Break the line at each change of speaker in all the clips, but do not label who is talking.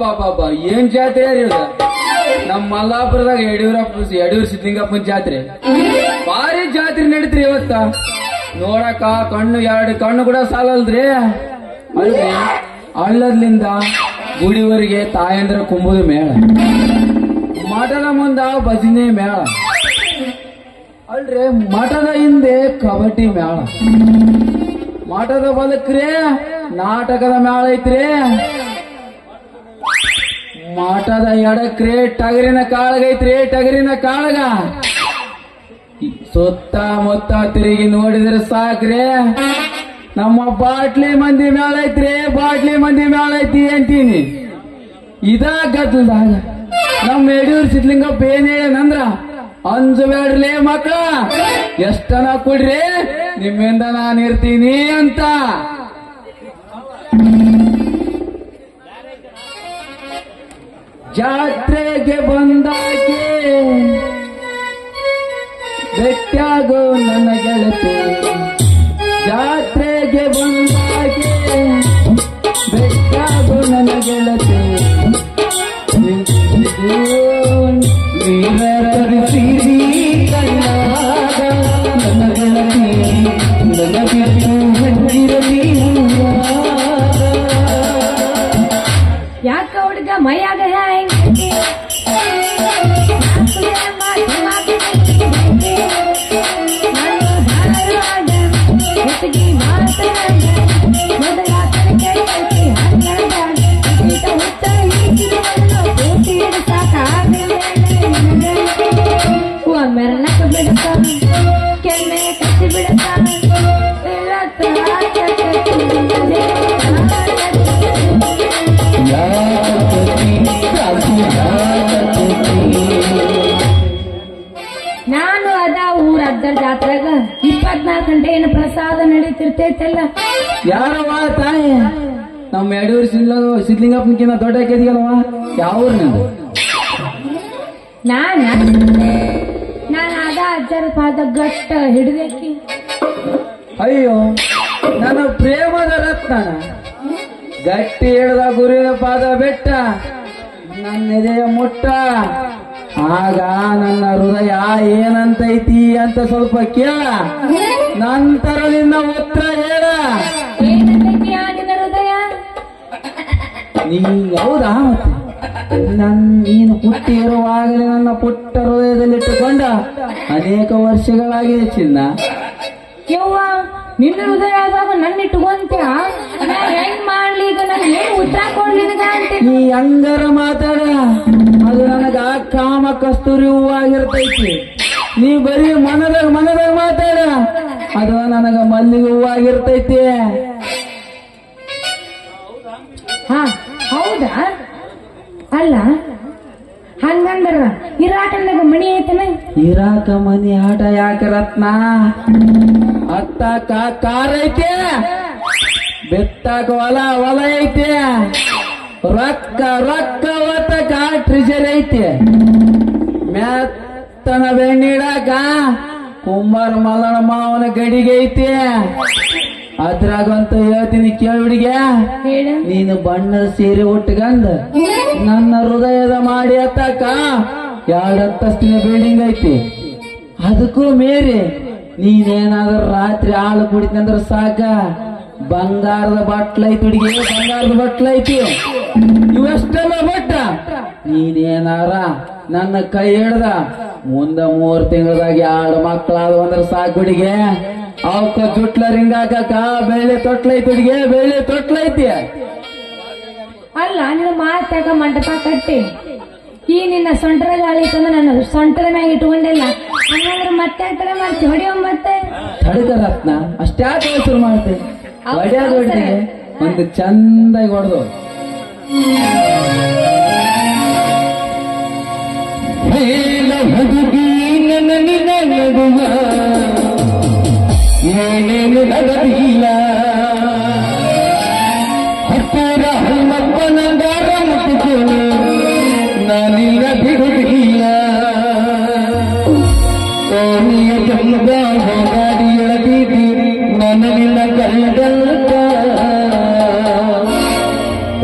ಬಾಬಾ ಏನ್ ಜಾತ್ರೆ ರೀ ನಮ್ಮ ಮಲ್ಲಾಪುರದಾಗ ಯಡಿಯೂರು ಸಿದ್ಲಿಂಗಪ್ಪನ ಜಾತ್ರೆ ಭಾರಿ ಜಾತ್ರೆ ನಡೀತ್ರಿ ಇವತ್ತ. ನೋಡಕ ಎರಡು ಕಣ್ಣು ಕೂಡ ಸಾಲಲ್ರಿ. ಅಲ್ರಿ ಹಳ್ಳದ್ಲಿಂದ ಗುಡಿವರೆಗೆ ತಾಯಂದ್ರ ಕುಂಬುದು ಮೇಳ, ಮಠದ ಮುಂದ ಭಜನೆ ಮೇಳ, ಅಲ್ರಿ ಮಠದ ಹಿಂದೆ ಕಬಡ್ಡಿ ಮೇಳ, ಮಠದ ಬಲಕ್ರಿ ನಾಟಕದ ಮೇಳ ಐತ್ರಿ, ಮಠದ ಎಡಕ್ರಿ ಟಗರಿನ ಕಾಳಗೈತ್ರಿ ಟಗರಿನ ಕಾಳಗ. ಸುತ್ತ ಮುತ್ತ ತಿರುಗಿ ನೋಡಿದ್ರೆ ಸಾಕ್ರಿ ನಮ್ಮ ಬಾಟ್ಲಿ ಮಂದಿ ಮೇಳ ಐತ್ರಿ, ಬಾಟ್ಲಿ ಮಂದಿ ಮೇಳ ಐತಿ ಅಂತೀನಿ. ಗದ್ದಲ್ದಾಗ ನಮ್ಮ ಯಡಿಯೂರು ಸಿದ್ಲಿಂಗಪ್ಪ ಏನ್ ಹೇಳನಂದ್ರ, ಅಂಜಬೇಡ್ರಲೇ ಮಕ್ಕಳ, ಎಷ್ಟನ ಕೊಡ್ರಿ ನಿಮ್ಮಿಂದ ನಾನು ಇರ್ತೀನಿ ಅಂತ. ಜಾತ್ರೆಗೆ ಬಂದಾಗೆ ಬೆಟ್ಟಾಗೋ ನನ್ನ ಗೆಳತಿ, ಜಾತ್ರೆಗೆ ಬಂದಾಗೆ ಬೆಟ್ಟಾಗೋ ನನ್ನ ಗೆಳತಿ, ನೀರರಿಸಿರಿ ಕಣ್ಣಾಗ ನನ್ನ ಗೆಳತಿ, ನನ್ನ ಬಿಟ್ಟು ಹೊಂದಿರಲಿ.
ಯಾಕ ಹುಡುಗ ಮೈಯಾಗ ಮೆರನಕ ಬಿಡ್ತಾನ ಕೆನ್ನೆ ಕಟ್ಟಿ ಬಿಡ್ತಾನ. ನಾನು ಅದ ಊರ ಅದ್ದರ ಜಾತ್ರೆಗ 24 ಗಂಟೆ ಏನು ಪ್ರಸಾದ ನಡೀತಿರ್ತೈತಲ್ಲ.
ಯಾರವ ತಾಯಿ? ನಮ್ಮ ಯಡಿಯೂರು ಸಿದ್ಲಿಂಗಪ್ಪನಕಿನ್ನ ದೊಡ್ಡ ಕೆದಿಗಲ್ವ? ಯಾವ
ನಾನು ಅದ ಅಜ್ಜರ ಪಾದ ಗಟ್ಟ ಹಿಡಿದೇಕಿ.
ಅಯ್ಯೋ ನನ್ನ ಪ್ರೇಮದ ರತ್ನ, ಗಟ್ಟಿ ಹಿಡ್ದ ಗುರುವಿನ ಪಾದ ಬೆಟ್ಟ, ನನ್ನ ಎದೆಯ ಮುಟ್ಟ. ಆಗ ನನ್ನ ಹೃದಯ ಏನಂತೈತಿ ಅಂತ ಸ್ವಲ್ಪ ಕೇಳ, ನಂತರ ನಿನ್ನ ಉತ್ತರ ಹೇಳ.
ಏನಂತೈತಿ ನಿನ್ನ ಹೃದಯ?
ನೀ ಹೌದಾ? ನೀನು ಹುಟ್ಟಿ ಇರುವಾಗಲೇ ನನ್ನ ಪುಟ್ಟ ಹೃದಯದಲ್ಲಿಟ್ಟುಕೊಂಡ ಅನೇಕ ವರ್ಷಗಳಾಗಿದೆ ಚಿನ್ನ.
ಯವ್ವ, ನಿನ್ನ ಹೃದಯ ಆದಾಗ ನನ್ನ ಇಟ್ಕೊಂತ್ಯ? ಹೆಂಗ್ ಮಾಡ್ಲಿ ಈಗ? ನಾನು ಏನು ಉತ್ತರ ಕೊಡ್ಲಿ ಅಂತ?
ನೀ ಹಂಗಾರ ಮಾತಾಡ, ಅದು ನನಗ ಕಾಮ ಕಸ್ತೂರಿ ಹೂವಾಗಿರ್ತೈತಿ. ನೀ ಬರೀ ಮನದಾಗ ಮಾತಾಡ, ಅದು ನನಗ ಮಲ್ಲಿಗೆ ಹೂವಾಗಿರ್ತೈತಿ.
ಹಾ ಹೌದಾ? ಅಲ್ಲ ಹಂಗಂದ್ರ ಇರಾಟಂದಾಗ ಮನಿ ಐತನ?
ಇರಾಕ ಮನಿ ಆಟ ಯಾಕ ರತ್ನ? ಅತ್ತ ಕಾರ್ ಐತೆ, ಬೆತ್ತಾಕ ಹೊಲ ಐತೆ, ರೊಕ್ಕ ಒತ್ತಕ ಟ್ರಿಜರ್ ಐತೆ, ಮೆತ್ತನ ಬೆಣ್ಣಿಡಾಕ ಕುಂಬಾರ ಮಲ್ಲನ ಮಾವನ ಗಡಿಗೆ ಐತೆ. ಅದ್ರಾಗಂತ ಹೇಳ್ತೀನಿ ಕೇಳಿಗೆ, ನೀನು ಬಣ್ಣದ ಸೀರೆ ಉಟ್ಕಂದ ನನ್ನ ಹೃದಯದ ಮಾಡಿ ಹತ್ತಕ 2 ಅಂತಸ್ತಿನ ಬಿಲ್ಡಿಂಗ್ ಐತಿ. ಅದಕ್ಕೂ ಮೇರಿ ನೀನೇನಾದ್ರೂ ರಾತ್ರಿ ಹಾಲು ಕುಡಿತಂದ್ರ ಸಾಕ, ಬಂಗಾರದ ಬಟ್ಲೈತಿ ಹುಡುಗಿ, ಬಂಗಾರದ ಬಟ್ಲೈತಿ. ಇವಷ್ಟೆಲ್ಲ ಬಟ್ಟ ನೀನೇನಾರ ನನ್ನ ಕೈ ಹಿಡ್ದ ಮುಂದ 3 ತಿಂಗಳದಾಗ 2 ಮಕ್ಕಳಾದ ಅಂದ್ರ ಸಾಕು ಹುಡುಗಿ. ಅವಕ್ಕ ಜುಟ್ಲ ರಿಂಗ್ ಹಾಕಕ ಬೆಳ್ಳಿ ತೊಟ್ಲೈತಿ ಹುಡುಗಿ, ಬೆಳ್ಳಿ ತೊಟ್ಲೈತಿ.
ಅಲ್ಲ ನಿನ್ನ ಮಾತಾಗ ಮಂಟಪ ಕಟ್ಟಿ ಈ ನಿನ್ನ ಸೊಂಟರ ಗಾಳಿ ತಂದು ನನ್ನ ಸೊಂಟದ ಮ್ಯಾಗ ಇಟ್ಕೊಂಡಿಲ್ಲ. ಹಂಗಂದ್ರೆ ಮತ್ತೆ ತರ ಮಾಡ್ತಿ ಹೊಡಿಯೋ ಮತ್ತೆ
ತಡಕ ರತ್ನ ಅಷ್ಟ್ಯಾಕೆ ಶುರು ಮಾಡ್ತೆ? ಹೊಡ್ಯಾದ ಹೊಡಿಗೆ ಒಂದು ಚಂದಾಗಿ ಹೊಡೆದು ಏನೇನು ನಡೆದಿಲ್ಲ, ಹತ್ತಿರ ಹನುಮಪ್ಪನಂಗಾರ ಮುಟ್ಟಿದ್ದೇನೆ, ನಾನಿಲ್ಲ ಬಿಡುವುದಿಲ್ಲ. ಓಣಿಯ ಚಂದ ಗಾಡಿ ಎಳದಿದ್ದೀರಿ ನನಗಿಲ್ಲ ಕಲ್ಲದಲ್ಲ,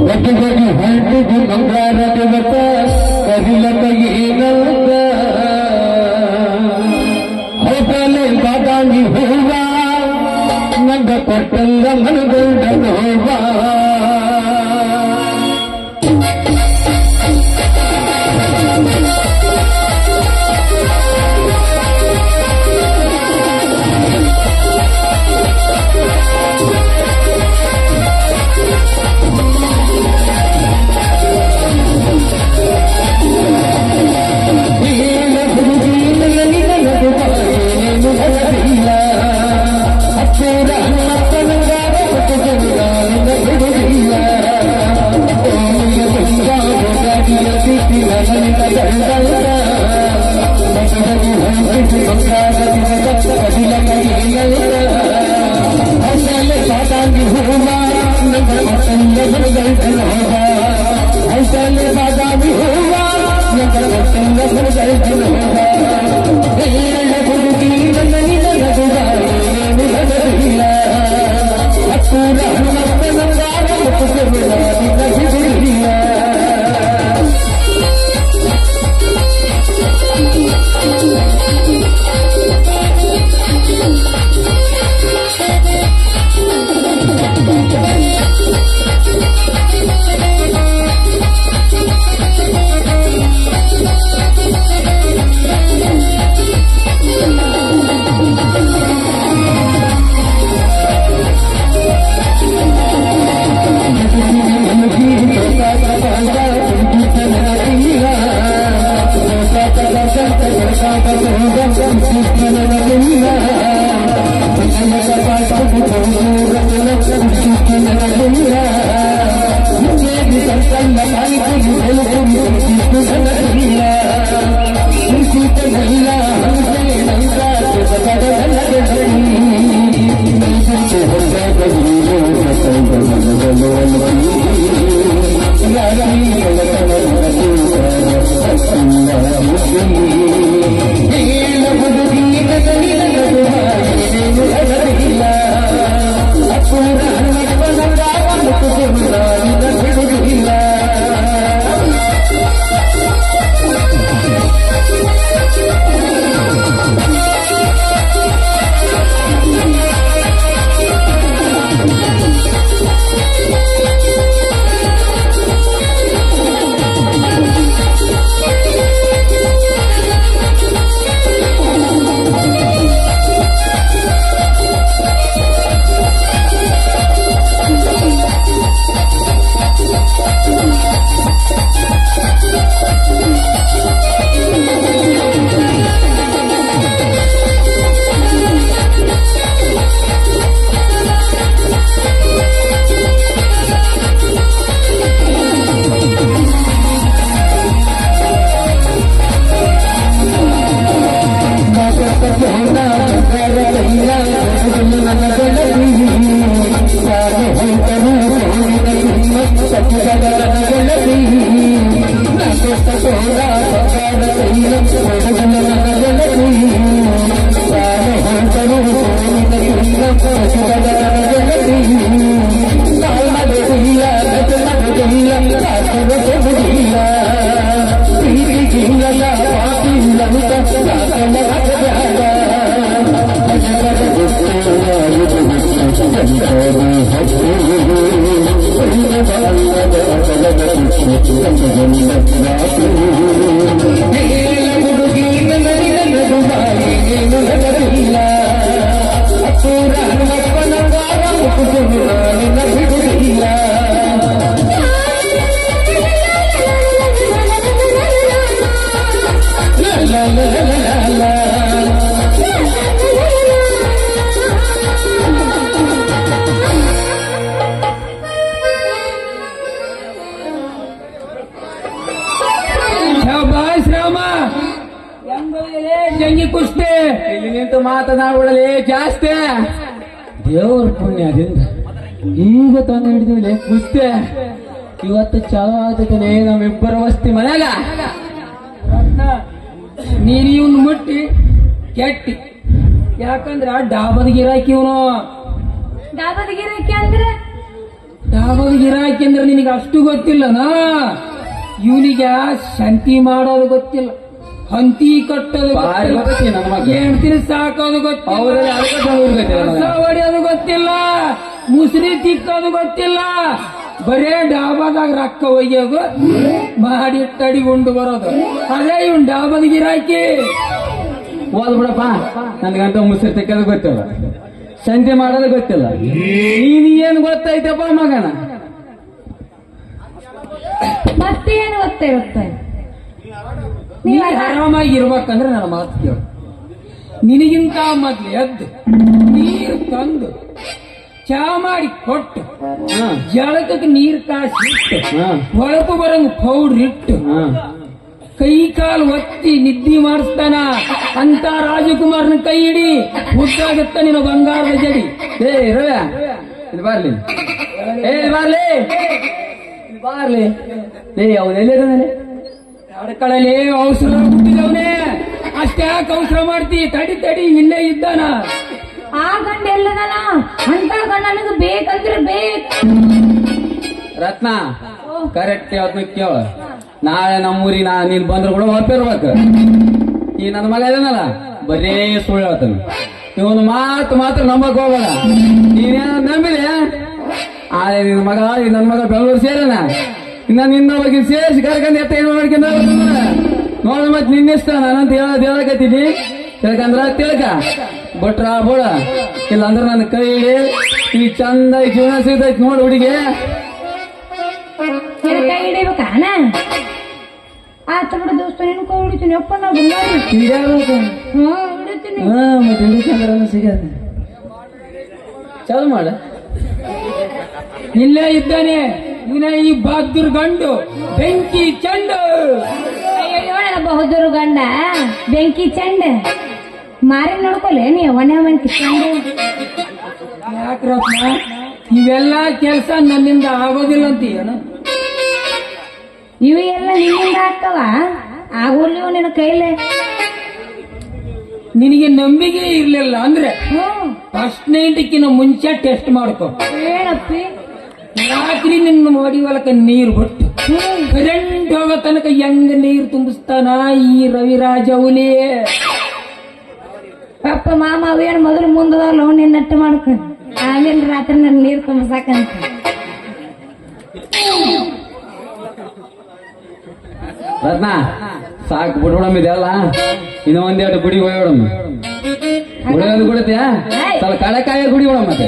ಒಟ್ಟಿಗೆ ಹೊರಟ ಹುಡುಗಿ ಬಂಗಾರ ದೇವತ ಕರಿಲಕ ಏನಲ್ಲ ಹೊಸಲೆ ಬಾದಾಮಿ ಹೂವ ನಂಗ ಕೊಟ್ಟಲ್ಲ ಮನಗಂಡ ನೋವ
ಜಂಗಿ ಕುಸ್ತಿ
ಇಲ್ಲಿ ನಿಂತು ಮಾತನಾಡುವಳೇ ಜಾಸ್ತಿ ದೇವರ ಪುಣ್ಯದಿಂದ ಈಗ ತಂದು ಹಿಡಿದಿಲ್ಲ ಕುಸ್ತಿ ಇವತ್ತು ಚಾಲು ಆಗ್ತೈತೆ ನಮ್ಮಿಬ್ಬರ ವಸ್ತಿ ಮನ್ಯಾಗ
ನೀನು ಇವ್ನ ಮುಟ್ಟಿ ಕೆಟ್ಟಿ ಯಾಕಂದ್ರ ಡಾಬದ ಗಿರಾಕಿ ಇವನು
ಡಾಬದ ಗಿರಾಕಿ ಅಂದ್ರೆ
ಡಾಬದ ಗಿರಾಕಿ ಅಂದ್ರೆ ನಿನಗೆ ಅಷ್ಟು ಗೊತ್ತಿಲ್ಲನಾ? ಇವನಿಗೆ ಶಾಂತಿ ಮಾಡೋದು ಗೊತ್ತಿಲ್ಲ, ಹಂತಿ ಕಟ್ಟೋದು ಗೊತ್ತಿಲ್ಲ, ಹೆಂಡ್ತಿನ ಸಾಕೋದು ಗೊತ್ತಿಲ್ಲ, ಕಸ ಹೊಡೆಯೋದು ಗೊತ್ತಿಲ್ಲ, ಮುಸ್ರಿ ತಿಕ್ಕೋದು ಗೊತ್ತಿಲ್ಲ. ಬರೇ ಡಾಬಾದಾಗ ರೊಕ್ಕ ಒಯ್ಯೋದು, ಮಾಡಿ ತಡಿಗೊಂಡು ಬರೋದು, ಅದೇ ಇವನ್ ಡಾಬದ ಗಿರಾಕಿ.
ಓದ್ ಬಿಡಪ್ಪ, ನನ್ಗಂತ ಮುಸ್ರಿ ತಿಕ್ಕೋದು ಗೊತ್ತಿಲ್ಲ, ಸಂತೆ ಮಾಡೋದು ಗೊತ್ತಿಲ್ಲ. ನೀನ್ ಏನ್ ಗೊತ್ತೈತಪ್ಪ ಮಗನ?
ಮತ್ತೇನು ಗೊತ್ತಿರುತ್ತೆ?
ನೀ ಆರಾಮಾಗಿ ಇರ್ಬೇಕಂದ್ರೆ ನನ್ನ ಮಾತು ಕೇಳು. ನಿನಗಿಂತ ಮೊದ್ಲು ಎದ್ದು ನೀರು ತಂದು ಚಾ ಮಾಡಿ ಕೊಟ್ಟು, ಜಳಕಕ್ಕೆ ನೀರು ಕಾಸಿ ಹೊಳಪು ಬರಂಗ ಪೌಡ್ರ್ ಇಟ್ಟು, ಕೈ ಕಾಲು ಒತ್ತಿ ನಿದ್ದೆ ಮಾಡಿಸ್ತಾನ ಅಂತ ರಾಜಕುಮಾರ್ನ ಕೈ ಹಿಡಿ, ಉದ್ದಾಗತ್ತ ನಿನ್ನ ಬಂಗಾರದ ಜಡಿ.
ಏ ರವ್ಯ, ಇದು ಬಾರ್ಲಿ, ಏ ಬಾರ್ಲಿ ಬಾರ್ಲಿ. ಏ ಅವನೆಲ್ಲಿದ್ದಾನೆ?
ಅಡಕಳಲ್ಲಿ ಅವಸರ ಹುಟ್ಟಿದವನೇ, ಅಷ್ಟ್ಯಾಕೆ ಅವಸರ ಮಾಡ್ತಿ? ತಡಿ ತಡಿ, ಇಲ್ಲೇ ಇದ್ದಾನ.
ಆ ಗಂಡ ಎಲ್ಲದನ? ಅಂತ ಗಂಡ ನನಗೆ ಬೇಕಂದ್ರೆ ಬೇಕು.
ರತ್ನ ಕರೆಕ್ಟ್ ಹೇಳ್ತ ಕೇಳ. ನಾಳೆ ನಮ್ಮೂರಿಗೆ ನೀನ್ ಬಂದ್ರು ಕೂಡ ಒಪ್ಪಿರ್ಬೇಕು. ಈ ನನ್ನ ಮಗ ಇದಾನಲ್ಲ, ಬರೇ ಸುಳ್ಳು ಹೇಳ್ತಾನೆ. ಇವನು ಮಾತ್ರ ನಂಬಕ್ ಹೋಗಬೇಡ. ನೀನೇನ ನಂಬಿದೆ, ಆದ್ರೆ ನಿನ್ ಮಗ ನನ್ನ ಮಗ ಬೆಂಗಳೂರು ಸೇರನ, ಇನ್ನ ನಿನ್ನ ಬಗ್ಗೆ ಸೇರಿಸಿ ಕರ್ಕೊಂಡು ಎತ್ತ ಏನ್ ಮಾಡ್ಕೊಂಡ ನೋಡ. ಮತ್ ನಿನ್ನಿಷ್ಟ ನಾನಂತ ಹೇಳಕತ್ತೀನಿ. ತಿಳ್ಕಂದ್ರ ತಿಳ್ಕ, ಬಿಟ್ರ ಬೋಡ, ಇಲ್ಲ ಅಂದ್ರೆ ನನ್ನ ಕೈ ಹಿಡಿ. ಈ ಚಂದ ಜೀವನ ಸಿಗ್ತೈತಿ ನೋಡು ಹುಡುಗಿ.
ಕೈ ಹಿಡಿಬೇಕಾನ? ಆತ ಬಿಡ ದೋಸ್ತ, ನಿನ್ ಕೈ ಹಿಡಿತೀನಿ ಅಪ್ಪ. ನಾವು ಹಿಡಿತೀನಿ.
ಮತ್ತೆ ಹಿಡಿಕಂದ್ರ ಸಿಗದ ಚಾಲು ಮಾಡ.
ಇಲ್ಲೇ ಇದ್ದಾನೆ ಇವನೇ, ಈ ಬಹದ್ದೂರ್ ಗಂಡು ಬೆಂಕಿ ಚಂಡು.
ಅಯ್ಯೋ ನನ್ನ ಬಹದ್ದೂರು ಗಂಡ ಬೆಂಕಿ ಚಂಡ. ಮಾರಿ ನೋಡ್ಕೊಲೆ ನೀ ಒಣೆ ಬೆಂಕಿ ಚಂಡ.
ಯಾಕ್ರಪ್ಪ ಇವೆಲ್ಲಾ ಕೆಲ್ಸ ನನ್ನಿಂದ ಆಗೋದಿಲ್ಲ ಅಂತೀಯನ?
ಇವು ಎಲ್ಲ ನಿನ್ನಿಂದ ಆಗ್ತವ? ಆಗೋಲ್ವ ನಿನ್ನ ಕೈಲೇ?
ನಿನಗೆ ನಂಬಿಕೆ ಇರ್ಲಿಲ್ಲ ಅಂದ್ರೆ ಫಸ್ಟ್ ನೈಟ್ಕಿನ ಮುಂಚೆ ಟೆಸ್ಟ್ ಮಾಡ್ಕೊ.
ಏನಪ್ಪಿ?
ರಾತ್ರಿ ನಿನ್ನ ಮಡಿ ಹೊಲಕ ನೀರು ಬಿಟ್ಟು ಕರೆಂಟ್ ಹೋಗೋ ತನಕ ಹೆಂಗ ನೀರು ತುಂಬಿಸ್ತಾನ ಈ ರವಿರಾಜ ಹುಲಿ.
ಅಪ್ಪ ಮಾಮ ಅವೇನು ಮೊದಲು ಮುಂದದಲ್ಲ ನಿನ್ನ ನಟ್ಟ ಮಾಡ್ಕೊಂಡು, ಆಮೇಲೆ ರಾತ್ರಿ ನನ್ನ ನೀರು ತುಂಬಿಸಾಕಂತ.
ರತ್ನ ಸಾಕು ಬಿಡ್ಬಿಡಮ್ ಇದೆಲ್ಲ. ಇನ್ನು ಒಂದೆರಡು ಗುಡಿ ಹೋಗ್ಬಿಡಮ್. ಗುಡಿಯೋದು ಗುಡತ್ಯಾ ಸ್ವಲ್ಪ ಕಡಕಾಯ ಗುಡಿ ಬಿಡಮ್. ಮತ್ತೆ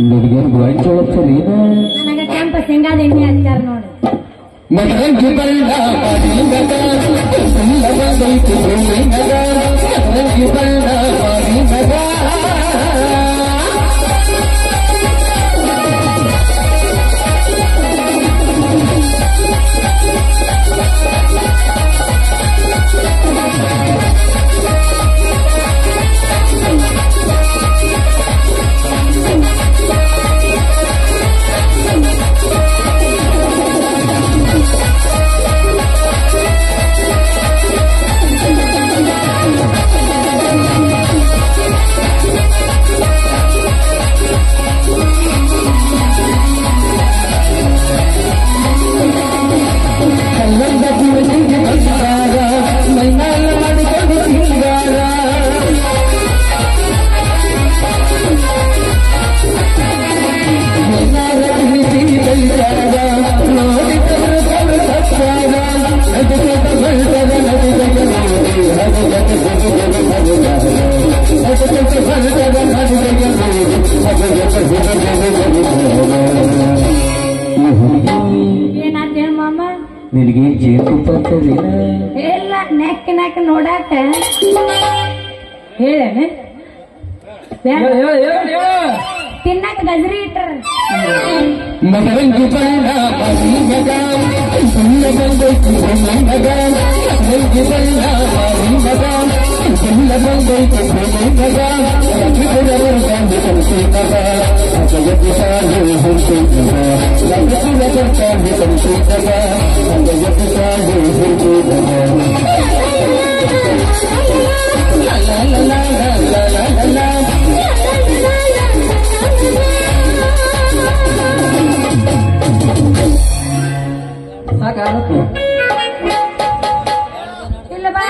ನಿನಗೇನು ಗೋಯ್ಕೊಳ್ಳುತ್ತೀರಿ
ನನಗ ಕೆಂಪ ಶೇಂಗಾದ ಎಣ್ಣೆ ಹಚ್ಚಾರ ನೋಡಿ
ಮದರಂಗಿ ಬಣ್ಣ ಬಾಡಿನಗ ಬಂದೈತು ಭೂಮಿನಗ ಮದರಂಗಿ ಬಣ್ಣ ಬಾಡಿನಗ
ಏನಾತ ಮಾಮ
ನಿನಗೆ ಜೇನುತುಪ್ಪ
ಎಲ್ಲ ನೆಕ್ ನೋಡಾಕ ಹೇಳೇನೆ ತಿನ್ನಕ ಗಜರಿ ಇಟ್ರ
ಮದರಂಗಿ ಬಣ್ಣ ಬಾಡಿನಗ ಬಂದೈತು ಭೂಮಿನಗ ಮದರಂಗಿ ಬಣ್ಣ ಬಾಡಿನಗ ಬಂದೈತು ಭೂಮಿನಗ ರಘುಪುರವರು ಬಂದು ಕಲಿಸಿದಗ ಜಗತ್ತಿಸಾಗಿ ಹುಡುಕಿದಗ ರಘುಪುರವರು ಬಂದು ಕಲಿಸಿದಗ ಜಗತ್ತಿಸಾಗಿ ಹುಡುಕಿದಗ
ಇಲ್ಲ ಬಾ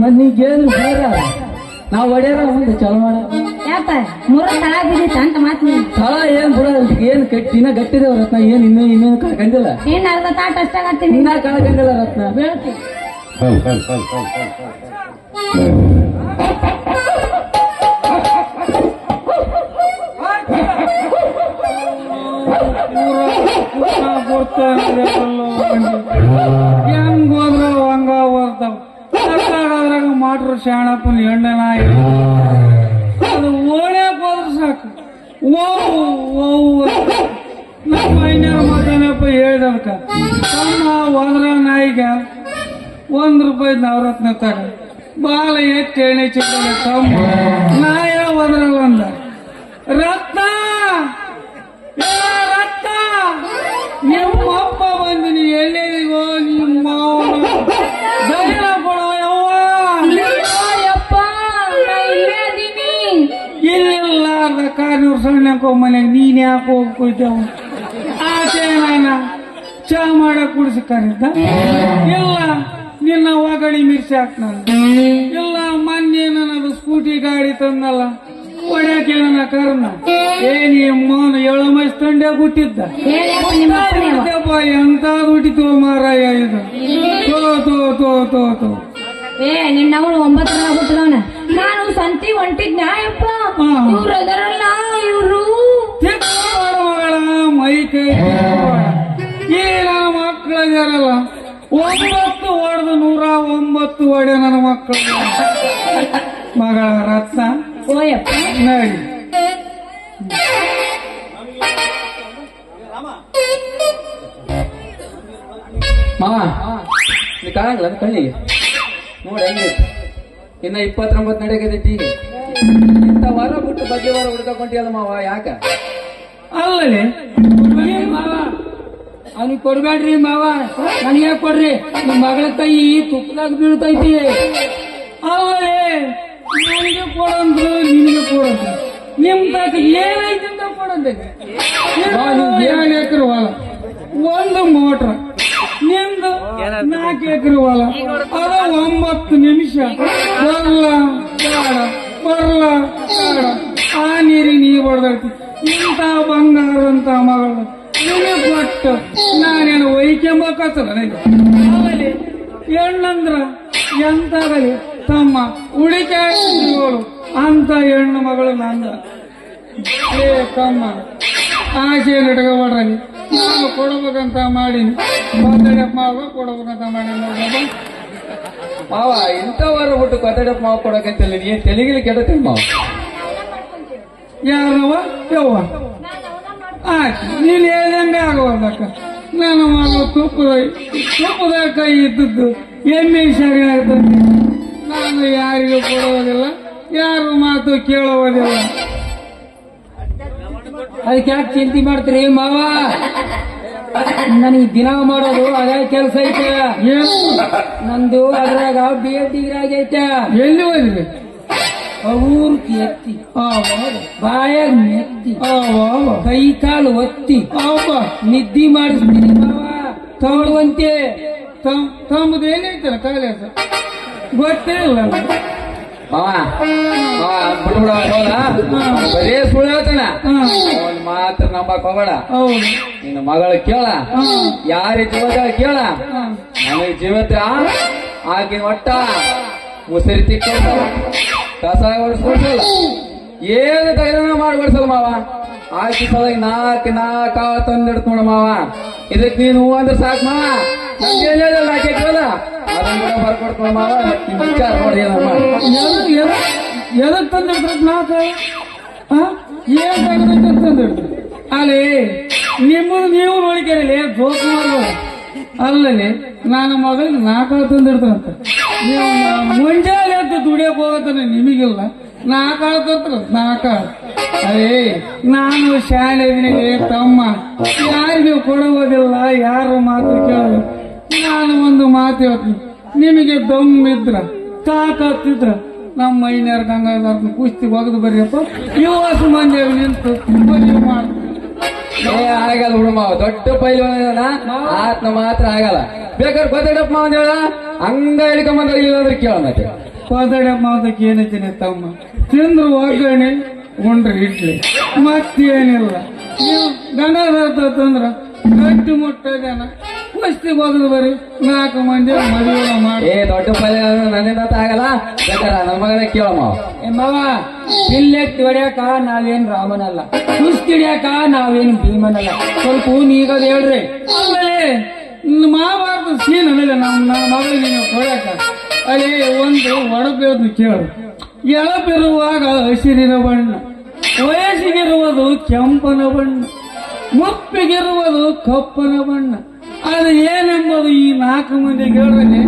ಮನಿಗೇನು ಬೇಡ ನಾವು ಹೊಡ್ಯಾರ ಮುಂದೆ ಚಲೋ ಮಾಡ
ಯಾಕ ಮೂರ ತಳ ಬಿದ್ದಿತ್ತ ಅಂತ ಮಾತು ನೀನು
ಸ್ಥಳ ಏನ್ ಬಿಡ ಏನ್ ಕಟ್ಟಿನ ಗಟ್ಟಿದೇವ ರತ್ನ ಏನ್ ಇನ್ನೇನು ಕಳ್ಕಂದಿಲ್ಲ
ಏನ್ ಅರ್ಧ ತಾಟ ಅಷ್ಟಾಗತ್ತೀನಿ
ಇನ್ನ ಕಳ್ಕಂದಿಲ್ಲ ರತ್ನ
ಬೀಳ್ತಿ
ಹೆಂಗ್ ಹೋದ್ರ ಹಂಗ ಹೋಗ್ತಾವ ಅದ್ರಾಗ ಮಾಡ್ರು ಶಾಣಪ್ಪನ ಹೆಣ್ಣನ ಅದು ಓಡ್ಯಾಕ ಹೋದ್ರ ಸಾಕು ನಮ್ಮ ಮೈನ್ಯಾರ ಮಾತಾನಪ್ಪ ಹೇಳ್ದಲ್ಕ ತಮ್ಮ ಹೋದ್ರ ನಾಯಿಗ ₹1 ನವರತ್ನ ತಗ ಬಾಲ ಎಟ್ಟು ಎಣ್ಣೆ ಚಿಕ್ಕ ತಮ್ಮ ನಾಯ ಹೋದ್ರಲ್ಲ ಅಂದ ರತ್ನ ರತ್ನ ನಿಮ್ಮಪ್ಪ ಬಂದಿನಿ ಎಲ್ಲಿಗೋ ನಿಮ್ಮ ಧೈರ್ಯ ಕೊಡೋ
ಯಪ್ಪ ನಾ ಇಲ್ಲೇ ಅದೀನಿ
ಇಲ್ಲ ಕಾರ್ನೂರು ಸಣ್ಣ ಮನೆಗೆ ನೀನ್ ಯಾಕೆ ಹೋಗ್ಕೊಯ್ತೇವ ಆಚೆ ನಾನ ಚಾ ಮಾಡಕ್ ಕುಡಿಸಿ ಕರೀದ ಇಲ್ಲ ನಿನ್ನ ಒಗಳಿ ಮಿರ್ಸಿ ಹಾಕ್ ನಾನು ಇಲ್ಲ ಮೊನ್ನೆ ನನ್ನದು ಸ್ಕೂಟಿ ಗಾಡಿ ತಂದಲ್ಲ ಹೊಡ್ಯಾಕೆ ನನ್ನ ಕರ್ನ ಏನಿಮ್ಮನ ಎಳಮೈಸ್ ತಂಡೆ ಹುಟ್ಟಿದ್ದ ಎಂತ ಹುಟ್ಟಿತು ಮಾರಾಯ ಇದು ತೋ
ಏ ನಿನ್ನವಳು 9 ಹುಟ್ಟದವನ ನಾನು ಸಂತಿ ಹೊಂಟಿದ್ನ ಯಪ್ಪ ಇವ್ರು ಅದರಲ್ಲ ಇವ್ರು
ಮಗಳ ಮೈ ಕೈ ಈಗ ಮಕ್ಕಳಿಗಾರಲ್ಲ 9 ಹೊಡೆದು 109 ಹೊಡೆ ನನ್ನ ಮಕ್ಕಳು ಮಗಳ ರತ್ನ
ಓಯಪ್ಪ
ನಡಿ
ಮಾವ ನೀ ಕಾಣಂಗಿಲ್ಲ ಕಣ್ಣಿಗೆ ನೋಡಿ ಹೆಂಗೈತಿ ಇನ್ನ 29 ನಡೆಯಕೈತಿ ಈಗ ಇಂಥ ವಾರ ಬಿಟ್ಟು ಬಗ್ಗೆ ವಾರ ಹುಡ್ಕೊಂಟಿಯಲ್ಲ ಮಾವ ಯಾಕ
ಅಲ್ಲೇ ಮಾವ ಅವನಿಗೆ ಕೊಡ್ಬೇಡ್ರಿ ಮಾವ ನನಗೆ ಕೊಡ್ರಿ ನಿಮ್ ಮಗಳ ಕೈ ತುಪ್ಪದಾಗ ಬೀಳ್ತೈತಿ ಅಲ್ಲೇ ನನಗೆ ಕೊಡಂದ್ರು ನಿನಗೆ ಕೊಡಂದ್ರು ನಿಮ್ ತಕ್ಕ ಏನೈತಿ ಅಂತ ಕೊಡಂದ್ರೆ 7 ಎಕರೆ ಹೊಲ 1 ಮೋಟ್ರ ನಿಮ್ದು 4 ಎಕರೆ ಹೊಲ ಅದ 9 ನಿಮಿಷ ಬರಲ್ಲ ಆ ನೀರಿ ಹೊಡೆದೈತಿ ಇಂಥ ಬಂಗಾರ ಅಂತ ಮಗಳು ನಿಮಗೆ ಕೊಟ್ಟು ನಾನೇನು ಒಯ್ಕೆಂಬಕತ್ತದ ಆಮೇಲೆ ಹೆಣ್ಣಂದ್ರ ಎಂತಾಗಲಿ ತಮ್ಮ ಉಳಿಕಾಯಿ ಅಂತ ಹೆಣ್ಣು ಮಗಳು ನಂದ ಏ ತಮ್ಮ ಆಸೆ ಇಟ್ಕೊಬೇಡ್ರಿ ನಾನು ಕೊಡ್ಬೇಕಂತ ಮಾಡೀನಿ ಮಾತಾಡಪ್ಪ ಮಾವ ಕೊಡ್ಬೇಕಂತ ಮಾಡೀನಿ
ಮಾವ ಇಂಥವಾರ ಬಿಟ್ಟು ಕೊತ್ತಡಪ್ಪ ಮಾವ ಕೊಡಕಂತಿಲ್ಲ ನೀ ತೆಲಿಗಿಲಿ ಕೆಡತೀನಿ ಮಾವ.
ಯಾರವ ಯವ್ವ ಆಯ್ತು ನೀನು ಹೇಳ್ದಂಗ ಆಗೋದಕ್ಕ ನನ್ನ ಮಗಳು ತುಪ್ಪದ ಕೈ ಇದ್ದದ್ದು ಎಮ್ಮೆ ಸರಿ ಆಗ್ತದೆ. ನಾನು ಯಾರಿಗೂ ಕೊಡುವುದಿಲ್ಲ, ಯಾರು ಮಾತು ಕೇಳುವುದಿಲ್ಲ. ಅದಕ್ಕೆ ಯಾಕೆ ಚಿಂತೆ ಮಾಡ್ತೀರಿ ಮಾವ? ನನಗೆ ದಿನ ಮಾಡೋದು ಅದೇ ಕೆಲಸ ಐತೆ. ನಂದು ಅದ್ರಾಗ B.Ed ಡಿಗ್ರಿ ಆಗೈತೆ. ಎಲ್ಲಿ ಹೋದ್ರಿ? ಅವ್ರು ಎತ್ತಿ ಬಾಯಾಗ ನೆತ್ತಿ ಕೈ ಕಾಲು ಒತ್ತಿ ನಿದ್ದಿ ಮಾಡಿಸ್ತೀನಿ ಮಾವ. ತಗೊಳ್ಳುವಂತೆ ತಮ್ಮದು ಏನೈತಲ್ಲ ಕಾಲೇಜ ಗೊತ್ತೇ ಇಲ್ಲ
ಬರೇ ಸುಳ್ಳು ಹೇಳ್ತಾನ. ಅವನ್ ಮಾತ್ರ ನಂಬಕ್ ಹೋಗಬೇಡ. ನಿನ್ನ ಮಗಳ ಕೇಳ, ಯಾರ ಜೀವದ ಕೇಳ. ನನಗೆ ಜೀವತ್ರ ಆಗಿನ ಒಟ್ಟ ಉಸಿರಿ ತಿಕ್ಕೊಳ್ತ ಕಸ ಹೊಡ್ಸ್ಕೊಡ್ಸಲ್ಲ, ಏನು ತಗನ ಮಾಡ್ಕೊಡ್ಸಲ್ಲ ಮಾವ. ಆಕಿ ಸಲ ನಾಲ್ಕು ಕಾಳು ತಂದಿಡ್ತ ನೋಡ ಮಾವ. ಇದಕ್ ನೀನು ಹೂ ಅಂದ್ರೆ ಸಾಕು ಮಾವ. ನಮ್ಗೇನಿಲ್ಲ ಆಕೆ ಕೇಳ ಅದನ್ನ ಕೂಡ ಬರ್ಕೊಡ್ತ ಮಾವ. ವಿಚಾರ ನೋಡಿ
ಎದಕ್ ತಂದಿಡ್ತ ನಾಲ್ಕು ಏನ್ ತಂದಿಡ್ತ ಅಲ್ಲಿ ನಿಮ್ಮದು ನೀವು ನೋಡಿಕೊಳ್ಳಿ ಜೋಕ್ ಮಾಡ್ಬೋದು. ಅಲ್ಲಲ್ಲಿ ನಾನು ಮಗಳಿಗೆ 4 ತಂದಿಡ್ತಾರಂತ. ನೀವು ಮುಂಜಾನೆ ಅಂತ ದುಡಿಯಕ್ ಹೋಗತ್ತಾನೆ ನಿಮಗಿಲ್ಲ 4 ತಂತ್ರ 4. ಅರೇ ನಾನು ಶಾಲೆ ಇದೀನಿ ತಮ್ಮ, ಯಾರಿಗೂ ಕೊಡುವುದಿಲ್ಲ, ಯಾರು ಮಾತು ಕೇಳೋದು. ನಾನು ಒಂದು ಮಾತು ಹೇಳ್ತೀನಿ, ನಿಮಗೆ ದಮ್ಮಿದ್ರ ತಾಕತ್ತಿದ್ರ ನಮ್ಮ ಮೈನ್ಯಾರ ಗಂಗಾಧರ್ನ ಕುಸ್ತಿ ಒಗದು ಬರ್ರಿಯಪ್ಪ. ಯುವಸು ಮಂದಿ ನಿಂತು ಮದುವೆ ಮಾಡ್ತೀನಿ.
ಆಗಲ್ಲ ಹುಡು ಮಾವ, ದೊಡ್ಡ ಪೈಲ್ವಾನ ಆತ್ನ ಮಾತ್ರ ಆಗಲ್ಲ. ಬೇಕಾದ್ರೆ ಕೊತ್ತಡಪ್ಪ ಮಾವ ಹೇಳ ಹಂಗ ಹಿಡ್ಕೊಂಬಂದ್ರೆ ಇಲ್ಲಾಂದ್ರೆ ಕೇಳ. ಮತ್ತೆ
ಕೊತ್ತಡಪ್ಪ ಮಾವದಕ್ಕೆ ಏನೈತಿನಿ ತಮ್ಮ, ತಿಂದ್ರು ಒಗ್ಗರಣೆ ಉಂಡ್ರಿ ಇಡ್ಲಿ ಮತ್ತೇನಿಲ್ಲ. ನೀವು ಗಂಗಾಧರ ತಂದ್ರ ಗಟ್ಟಿ ಮುಟ್ಟ ಜನ ಕುಸ್ತಿ ಒಗದು ಬರ್ರಿ 4 ಮಂದಿ ಮದುವೆ ಮಾಡಿ.
ದೊಡ್ಡ ಪೈಲ ನನ್ನಿಂದ ಆಗಲ್ಲ. ಬೇಕಾರೆ ನನ್ನ ಮಗನೇ ಕೇಳ ಮಾವ.
ಮಾವ ಬಿಲ್ಲೆತ್ತಿ ಹೊಡ್ಯಾಕ ನಾವೇನ್ ರಾಮನಲ್ಲ, ಕುಸ್ತಿ ಹಿಡಿಯಾಕ ನಾವೇನ್ ಭೀಮನಲ್ಲ. ಸ್ವಲ್ಪ ನೀಗದ ಹೇಳ್ರಿ. ಆಮೇಲೆ ಮಹಾಭಾರತ ಸೀನ್ ಅಲ್ಲ ನಮ್ಮ ಮಗಳಿಗೆ ನೀವು ಹೊಡ್ಯಾಕ ಅಲ್ಲಿ ಒಂದು ಒಡಪೇದ್ ಕೇಳು. ಎಳಪಿರುವಾಗ ಹಸಿರಿನ ಬಣ್ಣ, ವಯಸ್ಸಿಗಿರುವುದು ಕೆಂಪನ ಬಣ್ಣ, ಮುಪ್ಪಿಗಿರುವುದು ಕಪ್ಪನ ಬಣ್ಣ. ಅದು ಏನೆಂಬುದು ಈ 4 ಮಂದಿ ಹೇಳ್ರಿ.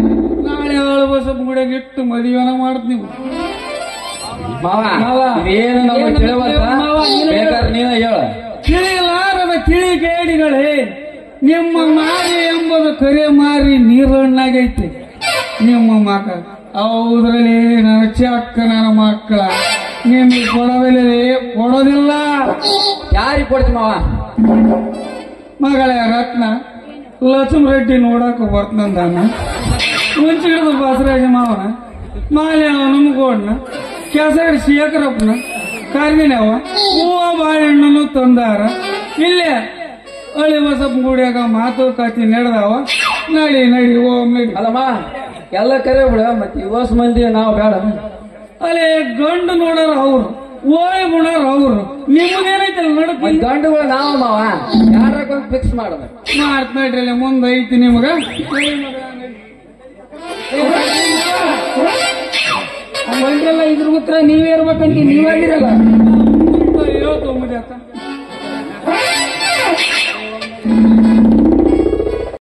ನಾಳೆ ಬಸಪ್ಪ ಗುಡಿಯಾಗ ಇಟ್ಟು ಮದುವೆನ ಮಾಡ್ತೀವಿ
ಮಾವ. ಇದೇನು ನಮ್ಮ ಬೇಕಾದ್ರೆ ನೀನ ಹೇಳ.
ತಿಳಿಯಲಾರದ ತಿಳಿಗೇಡಿಗಳೇ, ನಿಮ್ಮ ಮಾರಿ ಎಂಬುದು ಕರೆ ಮಾರಿ ನೀರಣ್ಣಾಗೈತೆ ನಿಮ್ಮ ಮಗ. ಹೌದ್ರಲ್ಲಿ ನನ್ನ ಚಕ್ಕ ನನ್ನ ಮಕ್ಕಳ ನಿಮ್ಗೆ ಕೊಡೋದಿಲ್ಲ.
ಯಾರಿಗೆ ಕೊಡ್ತಿ ಮಾವ?
ಮಗಳೇ ರತ್ನ ಲಕ್ಷ್ಮರೆಡ್ಡಿ ನೋಡಕ ಬರ್ತಂದಾನ, ಮುಂಚಿಗಿಡದ ಬಸರಾಜ ಮಾವನ, ಮಾಲೆ ನಮ್ಗೋಡ್ನ, ಕೆಸಡಿ ಶೇಖರಪ್ಪನ, ಕಾರ್ಗಿನವ ಹೂವ ಬಾಳೆಹಣ್ಣನ್ನು ತಂದಾರ. ಇಲ್ಲೇ ಹಳ್ಳಿ ಬಸಪ್ಪ ಗುಡಿಯಾಗ ಮಾತುಕತೆ ನಡೆದವ. ನಡಿ ನಡಿ.
ಅಲ್ಲಮ್ಮ ಎಲ್ಲ ಕರೆ ಬಿಡ. ಮತ್ತೆ ಯುವಸ್ ಮಂದಿ ನಾವು ಬೇಡ.
ಅಲ್ಲೇ ಗಂಡು ನೋಡೋರು ಅವ್ರು, ಓಯ್ ಗುಣರು ಅವ್ರು. ನಿಮ್ಮದೇನೈತಲ್ಲ ನಡಕ್
ಗಂಡುಗಳು ನಾವು ಮಾವ. ಯಾರಕ್ಕೊಂದು ಫಿಕ್ಸ್ ಮಾಡೋದು
ಮಾಡ್ತ ನಡ್ರಿ. ಮುಂದೆ ಐತಿ ನಿಮಗ ಮಂದಿರೆಲ್ಲ ಇದ್ರ ಉತ್ತರ ನೀವೇ ಇರ್ಬೇಕಂತ ನೀವಾಗಿರಲ್ಲ.